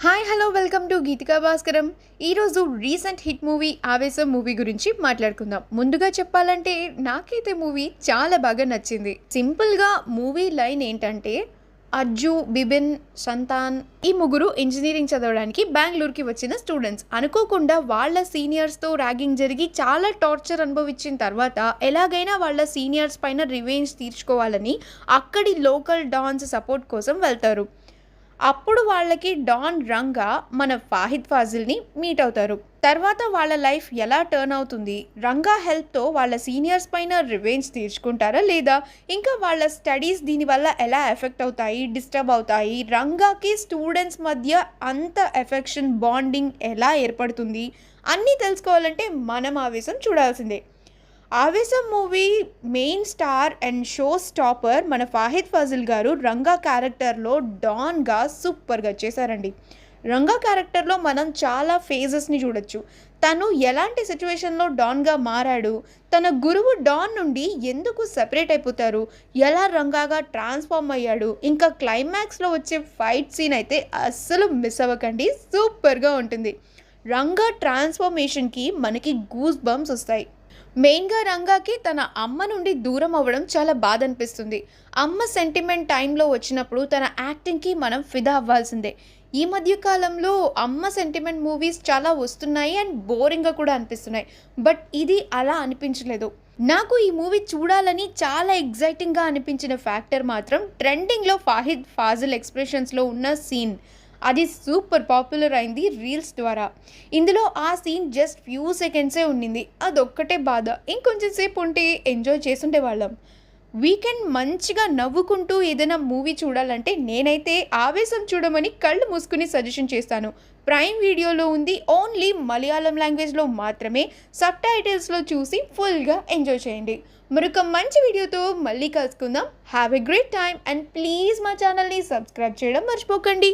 Hi hello welcome to Geetika Bhaskaram. ఈరోజు recent hit movie ఆవేశం movie గురించి మాట్లాడుకుందాం. ముందుగా చెప్పాలంటే నాకైతే మూవీ చాలా బాగా నచ్చింది. సింపుల్గా మూవీ లైన్ ఏంటంటే, అజ్జు, బిబిన్, సంతాన్ ఈ ముగ్గురు ఇంజనీరింగ్ చదవడానికి బెంగళూరుకి వచ్చిన స్టూడెంట్స్. అనుకోకుండా వాళ్ళ సీనియర్స్తో ర్యాగింగ్ జరిగి చాలా టార్చర్ అనుభవించిన తర్వాత ఎలాగైనా వాళ్ళ సీనియర్స్ పైన రివెంజ్ తీర్చుకోవాలని అక్కడి లోకల్ డాన్స్ సపోర్ట్ కోసం వెళ్తారు. అప్పుడు వాళ్ళకి డాన్ రంగా మన ఫాహిద్ ఫాజిల్ని మీట్ అవుతారు. తర్వాత వాళ్ళ లైఫ్ ఎలా టర్న్ అవుతుంది, రంగా హెల్ప్తో వాళ్ళ సీనియర్స్ పైన రివెంజ్ తీర్చుకుంటారా లేదా, ఇంకా వాళ్ళ స్టడీస్ దీనివల్ల ఎలా ఎఫెక్ట్ అవుతాయి, డిస్టర్బ్ అవుతాయి, రంగాకి స్టూడెంట్స్ మధ్య అంత ఎఫెక్షన్ బాండింగ్ ఎలా ఏర్పడుతుంది అన్నీ తెలుసుకోవాలంటే మనం ఆవేశం చూడాల్సిందే. ఆవేశం movie main star and show stopper మన ఫాహిద్ ఫాజిల్ గారు రంగా క్యారెక్టర్లో డాన్గా సూపర్గా చేశారండి. రంగా క్యారెక్టర్లో మనం చాలా ఫేజెస్ని చూడొచ్చు. తను ఎలాంటి సిచ్యువేషన్లో డాన్గా మారాడు, తన గురువు డాన్ నుండి ఎందుకు సెపరేట్ అయిపోతారు, ఎలా రంగాగా ట్రాన్స్ఫార్మ్ అయ్యాడు, ఇంకా క్లైమాక్స్లో వచ్చే ఫైట్ సీన్ అయితే అస్సలు మిస్ అవ్వకండి, సూపర్గా ఉంటుంది. రంగా ట్రాన్స్ఫర్మేషన్కి మనకి గూస్ బంప్స్ వస్తాయి. మెయిన్గా రంగాకి తన అమ్మ నుండి దూరం అవ్వడం చాలా బాధ అనిపిస్తుంది. అమ్మ సెంటిమెంట్ టైంలో వచ్చినప్పుడు తన యాక్టింగ్కి మనం ఫిదా అవ్వాల్సిందే. ఈ మధ్య కాలంలో అమ్మ సెంటిమెంట్ మూవీస్ చాలా వస్తున్నాయి అండ్ బోరింగ్గా కూడా అనిపిస్తున్నాయి. బట్ ఇది అలా అనిపించలేదు. నాకు ఈ మూవీ చూడాలని చాలా ఎగ్జైటింగ్గా అనిపించిన ఫ్యాక్టర్ మాత్రం ట్రెండింగ్లో ఫాహిద్ ఫాజిల్ ఎక్స్ప్రెషన్స్లో ఉన్న సీన్. అది సూపర్ పాపులర్ అయింది రీల్స్ ద్వారా. ఇందులో ఆ సీన్ జస్ట్ ఫ్యూ సెకండ్సే ఉండింది, అదొక్కటే బాధ. ఇంకొంచెం సేపు ఉంటే ఎంజాయ్ చేసుండే వాళ్ళం. వీకెండ్ మంచిగా నవ్వుకుంటూ ఏదైనా మూవీ చూడాలంటే నేనైతే ఆవేశం చూడమని కళ్ళు మూసుకుని సజెషన్ చేస్తాను. ప్రైమ్ వీడియోలో ఉంది, ఓన్లీ మలయాళం లాంగ్వేజ్లో మాత్రమే, సబ్ టైటిల్స్లో చూసి ఫుల్గా ఎంజాయ్ చేయండి. మరొక మంచి వీడియోతో మళ్ళీ కలుసుకుందాం. Have a great time and please మా ఛానల్ని సబ్స్క్రైబ్ చేయడం మర్చిపోకండి.